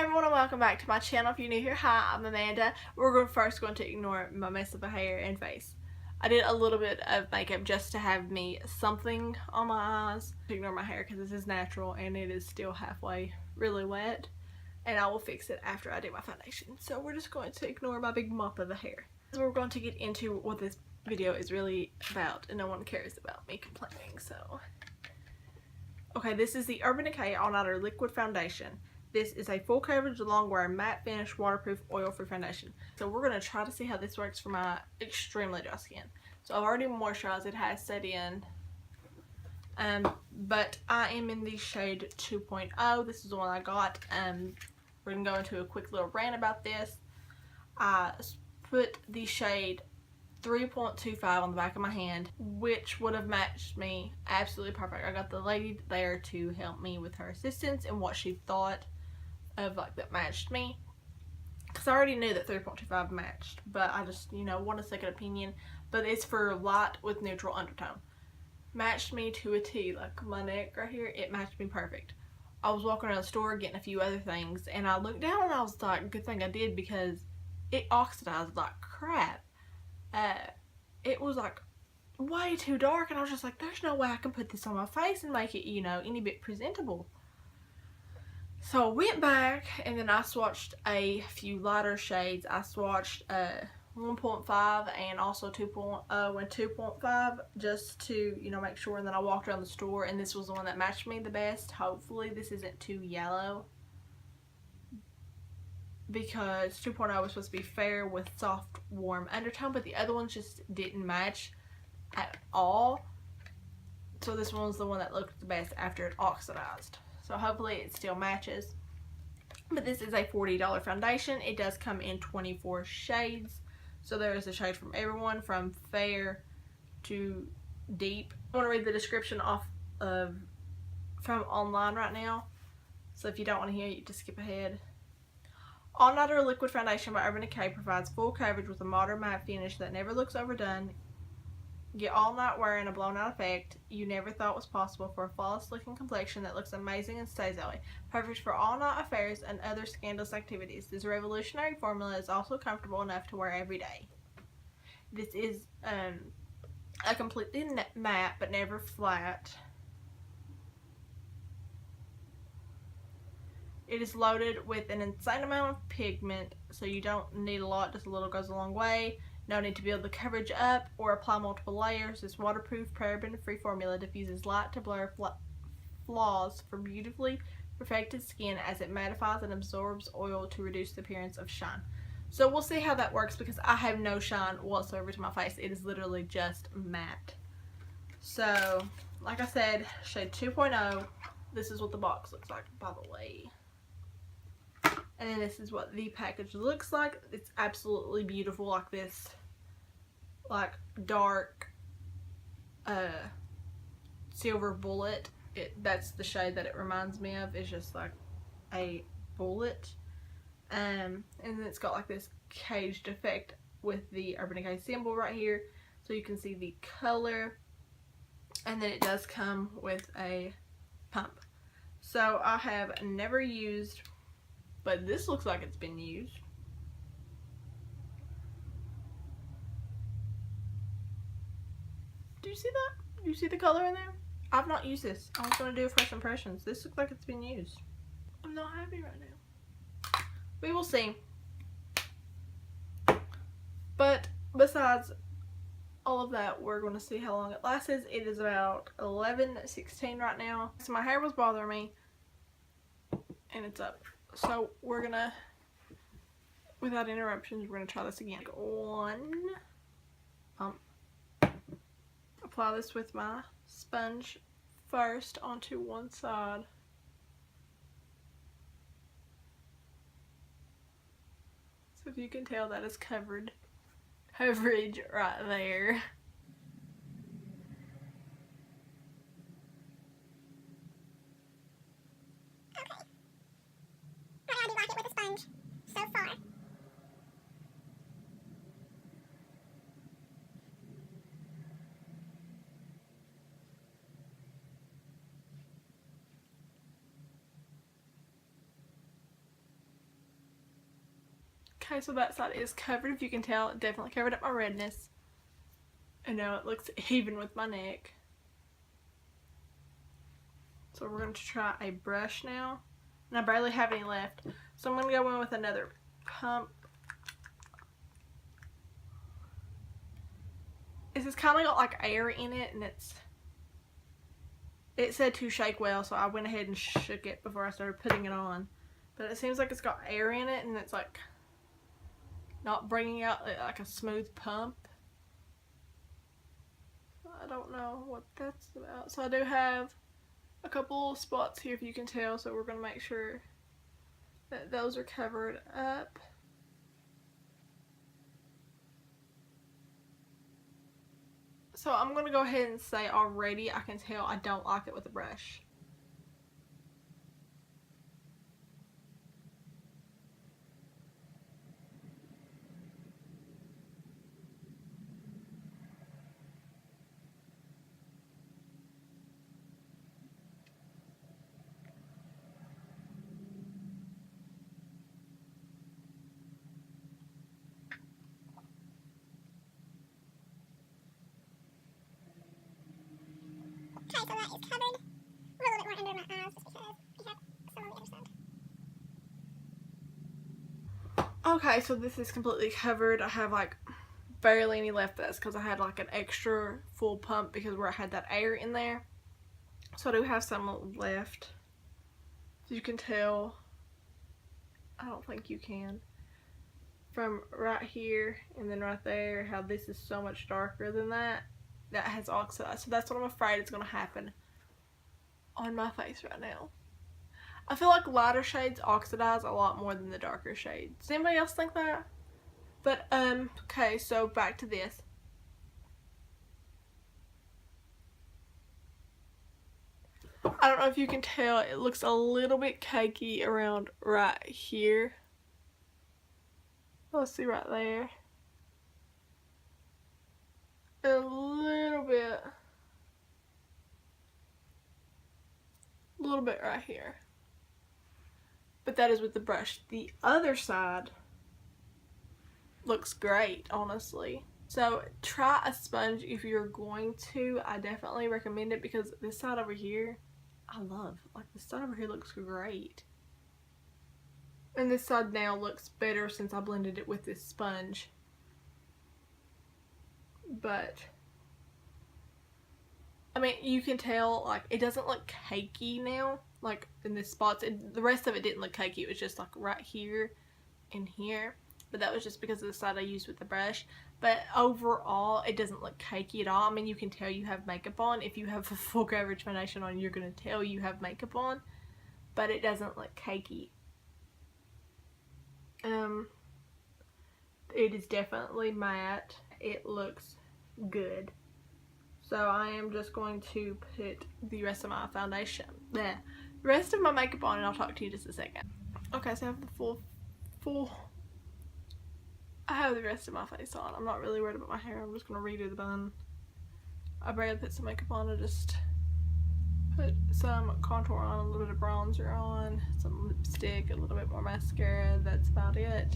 Hi everyone and welcome back to my channel. If you're new here, hi, I'm Amanda. We're first going to ignore my mess of hair and face. I did a little bit of makeup just to have me something on my eyes. Ignore my hair because this is natural and it is still halfway really wet. And I will fix it after I do my foundation. So we're just going to ignore my big mop of the hair. So we're going to get into what this video is really about, and no one cares about me complaining, so. Okay, this is the Urban Decay All Nighter Liquid Foundation. This is a full coverage long wear matte finish waterproof oil-free foundation. So we're going to try to see how this works for my extremely dry skin. So I've already moisturized, it has set in. But I am in the shade 2.0. This is the one I got. We're going to go into a quick little rant about this. I put the shade 3.25 on the back of my hand, which would have matched me absolutely perfect. I got the lady there to help me with her assistance and what she thought of that matched me, because I already knew that 3.25 matched, but I just want a second opinion. But it's for light with neutral undertone. Matched me to a T. Like my neck right here, it matched me perfect. I was walking around the store getting a few other things and I looked down and I was like, good thing I did, because it oxidized like crap. It was like way too dark and I was just like, there's no way I can put this on my face and make it any bit presentable. So I went back and then I swatched a few lighter shades. I swatched 1.5 and also 2.0 and 2.5 just to make sure, and then I walked around the store and this was the one that matched me the best. Hopefully this isn't too yellow, because 2.0 was supposed to be fair with soft warm undertone, but the other ones just didn't match at all. So this one's the one that looked the best after it oxidized. So hopefully it still matches. But this is a $40 foundation. It does come in 24 shades. So there is a shade from everyone from fair to deep. I want to read the description off of from online right now. So if you don't want to hear it, you just skip ahead. All Nighter Liquid Foundation by Urban Decay provides full coverage with a modern matte finish that never looks overdone. Get all night wear and a blown out effect you never thought was possible for a flawless looking complexion that looks amazing and stays that way. Perfect for all night affairs and other scandalous activities. This revolutionary formula is also comfortable enough to wear every day. This is a completely matte but never flat. It is loaded with an insane amount of pigment, so you don't need a lot, just a little goes a long way. No need to build the coverage up or apply multiple layers. This waterproof, paraben-free formula diffuses light to blur flaws for beautifully perfected skin as it mattifies and absorbs oil to reduce the appearance of shine. So we'll see how that works, because I have no shine whatsoever to my face. It is literally just matte. So, like I said, shade 2.0. This is what the box looks like, by the way. And then this is what the package looks like. It's absolutely beautiful, like this, like dark silver bullet. That's the shade that it reminds me of. It's just like a bullet. And then it's got like this caged effect with the Urban Decay symbol right here, so you can see the color. And then it does come with a pump. So I have never used, but this looks like it's been used. Do you see that? Do you see the color in there? I've not used this. I was going to do first impressions. This looks like it's been used. I'm not happy right now. We will see. But besides all of that, we're going to see how long it lasts. It is about 11:16 right now. So my hair was bothering me and it's up. So we're gonna, without interruptions, we're gonna try this again. One pump. Apply this with my sponge first onto one side. So if you can tell, that is coverage right there. So far. Okay, so that side is covered. If you can tell, it definitely covered up my redness. And now it looks even with my neck. So we're going to try a brush now. And I barely have any left. So I'm going to go in with another pump. This has kind of got like air in it, and it said to shake well, so I went ahead and shook it before I started putting it on. But it seems like it's got air in it, and it's like not bringing out like a smooth pump. I don't know what that's about. So I do have a couple spots here, if you can tell, so we're going to make sure that those are covered up. So I'm going to go ahead and say already I can tell I don't like it with a brush. Okay, so that is covered. A little bit more under my eyes just because we have some on the other side. Okay, so this is completely covered. I have like barely any left. That's because I had like an extra full pump because where I had that air in there. So I do have some left. As you can tell, I don't think you can, from right here and then right there, how this is so much darker than that. That has oxidized. So that's what I'm afraid is going to happen on my face right now. I feel like lighter shades oxidize a lot more than the darker shades. Does anybody else think that? But, okay, so back to this. I don't know if you can tell, it looks a little bit cakey around right here. Let's see right there. A little bit right here. But that is with the brush. The other side looks great, honestly. So try a sponge if you're going to. I definitely recommend it because this side over here, I love. Like, this side over here looks great. And this side now looks better since I blended it with this sponge. But, I mean, you can tell, like, it doesn't look cakey now. Like, in the spots. The rest of it didn't look cakey. It was just, like, right here and here. But that was just because of the side I used with the brush. But overall, it doesn't look cakey at all. I mean, you can tell you have makeup on. If you have a full coverage foundation on, you're going to tell you have makeup on. But it doesn't look cakey. It is definitely matte. It looks good. So I am just going to put the rest of my foundation, the rest of my makeup on, and I'll talk to you just a second. Okay, so I have the I have the rest of my face on. I'm not really worried about my hair. I'm just going to redo the bun. I barely put some makeup on. I just put some contour on, a little bit of bronzer on, some lipstick, a little bit more mascara. That's about it.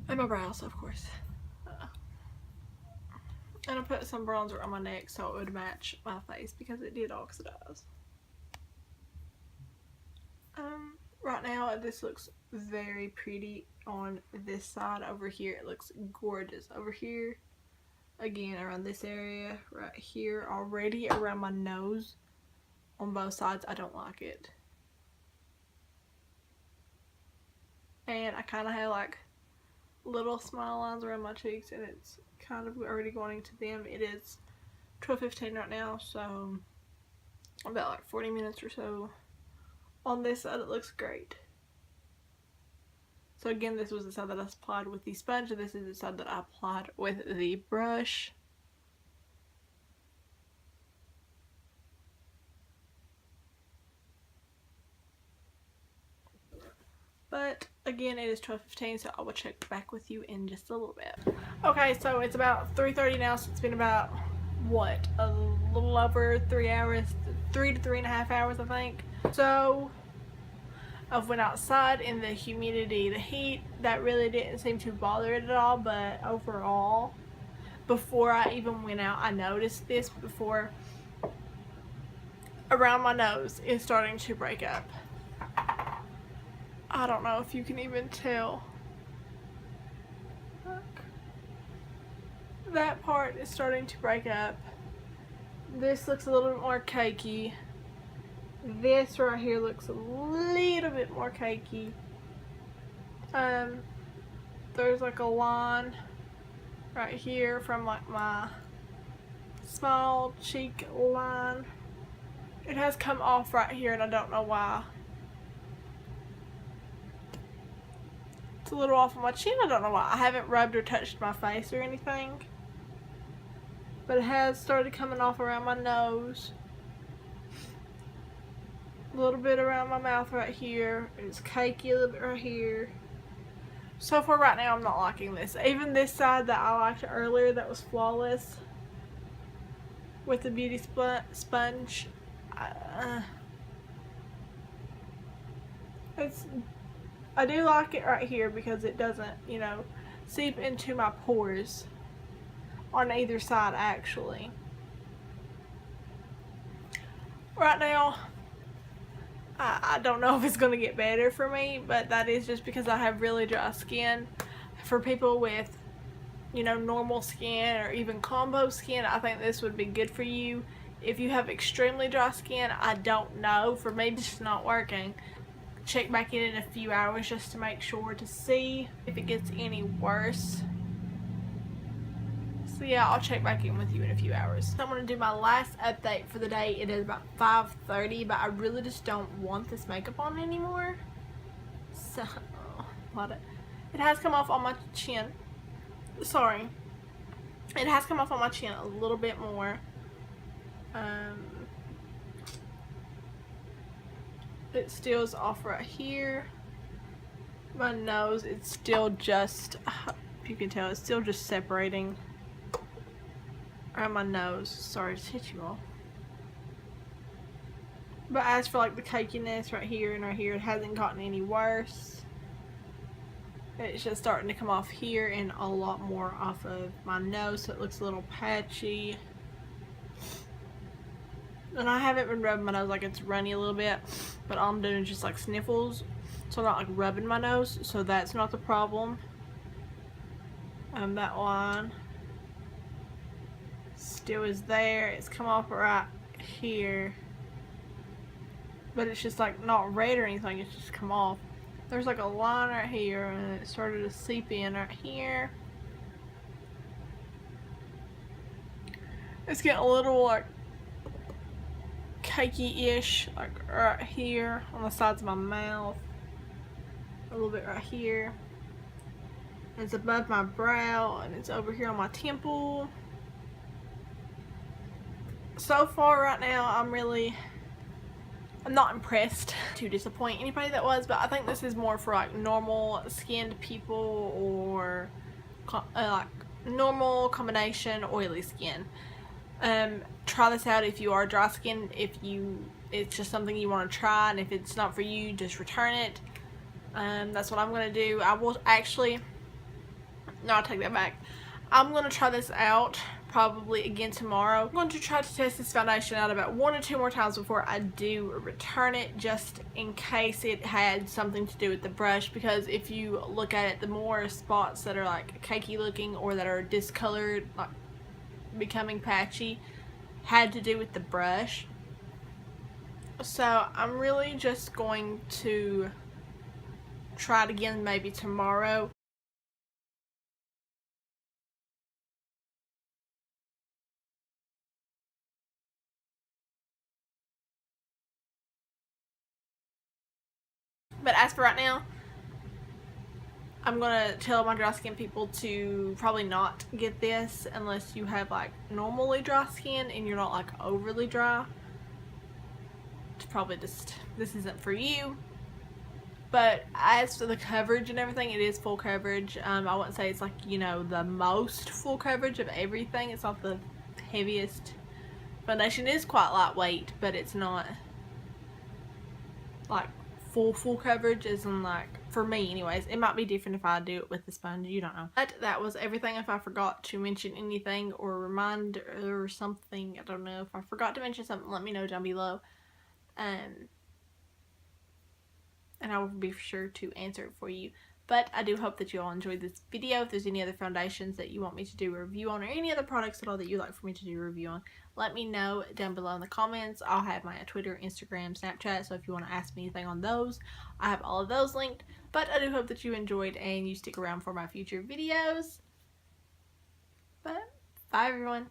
And my brows, of course. And I put some bronzer on my neck so it would match my face because it did oxidize. Right now this looks very pretty on this side. Over here it looks gorgeous. Over here, again around this area, right here, already around my nose on both sides, I don't like it. And I kind of have like little smile lines around my cheeks, and it's kind of already going into them. It is 12:15 right now, so about like 40 minutes or so. On this side it looks great. So again, this was the side that I applied with the sponge, and this is the side that I applied with the brush. But again, it is 12:15, so I will check back with you in just a little bit. Okay, so it's about 3:30 now, so it's been about, what, a little over 3 hours, 3 to 3.5 hours, I think. So I went outside in the humidity, the heat, that really didn't seem to bother it at all, but overall, before I even went out, I noticed this before. Around my nose is starting to break up. I don't know if you can even tell. Look. That part is starting to break up. This looks a little bit more cakey. This right here looks a little bit more cakey. There's like a line right here from like my small cheek line. It has come off right here and I don't know why. It's a little off of my chin, I don't know why. I haven't rubbed or touched my face or anything. But it has started coming off around my nose. A little bit around my mouth right here. It's cakey a little bit right here. So far right now I'm not liking this. Even this side that I liked earlier that was flawless with the beauty sponge. I do like it right here because it doesn't, you know, seep into my pores on either side actually. Right now, I don't know if it's going to get better for me, but that is just because I have really dry skin. For people with, you know, normal skin or even combo skin, I think this would be good for you. If you have extremely dry skin, I don't know. For me, it's just not working. Check back in a few hours just to make sure to see if it gets any worse. So yeah, I'll check back in with you in a few hours. So I'm going to do my last update for the day. It is about 5:30, but I really just don't want this makeup on anymore. So, it has come off on my chin. Sorry. It has come off on my chin a little bit more. It still is off right here. My nose, it's still just, you can tell, it's still just separating around my nose. Sorry to hit you all. But as for like the cakiness right here and right here, it hasn't gotten any worse. It's just starting to come off here and a lot more off of my nose, so it looks a little patchy. And I haven't been rubbing my nose, like it's runny a little bit, but all I'm doing is just like sniffles, so I'm not like rubbing my nose, so that's not the problem. That line still is there. It's come off right here, but it's just like not red or anything, it's just come off. There's like a line right here and it started to seep in right here. It's getting a little like cakey-ish, like right here on the sides of my mouth, a little bit right here. It's above my brow and it's over here on my temple. So far right now I'm not impressed. To disappoint anybody that was, but I think this is more for like normal skinned people or like normal combination oily skin. Try this out if you are dry skin, if it's just something you want to try, and if it's not for you, just return it. That's what I'm going to do. I will actually, no, I'll take that back. I'm going to try this out probably again tomorrow. I'm going to try to test this foundation out about 1 or 2 more times before I do return it, just in case it had something to do with the brush, because if you look at it, the more spots that are like cakey looking or that are discolored, like becoming patchy, had to do with the brush. So I'm really just going to try it again maybe tomorrow. But as for right now, I'm gonna tell my dry skin people to probably not get this unless you have like normally dry skin and you're not like overly dry. It's probably just, this isn't for you. But as for the coverage and everything, it is full coverage. I wouldn't say it's like, you know, the most full coverage of everything. It's not the heaviest foundation. It is quite lightweight, but it's not like full coverage, as in like, for me anyways. It might be different if I do it with the sponge, you don't know. But that was everything. If I forgot to mention anything or remind or something, I don't know. If I forgot to mention something, let me know down below. And I will be sure to answer it for you. But I do hope that you all enjoyed this video. If there's any other foundations that you want me to do a review on, or any other products at all that you'd like for me to do a review on, let me know down below in the comments. I'll have my Twitter, Instagram, Snapchat, so if you want to ask me anything on those, I have all of those linked. But I do hope that you enjoyed and you stick around for my future videos. But bye everyone.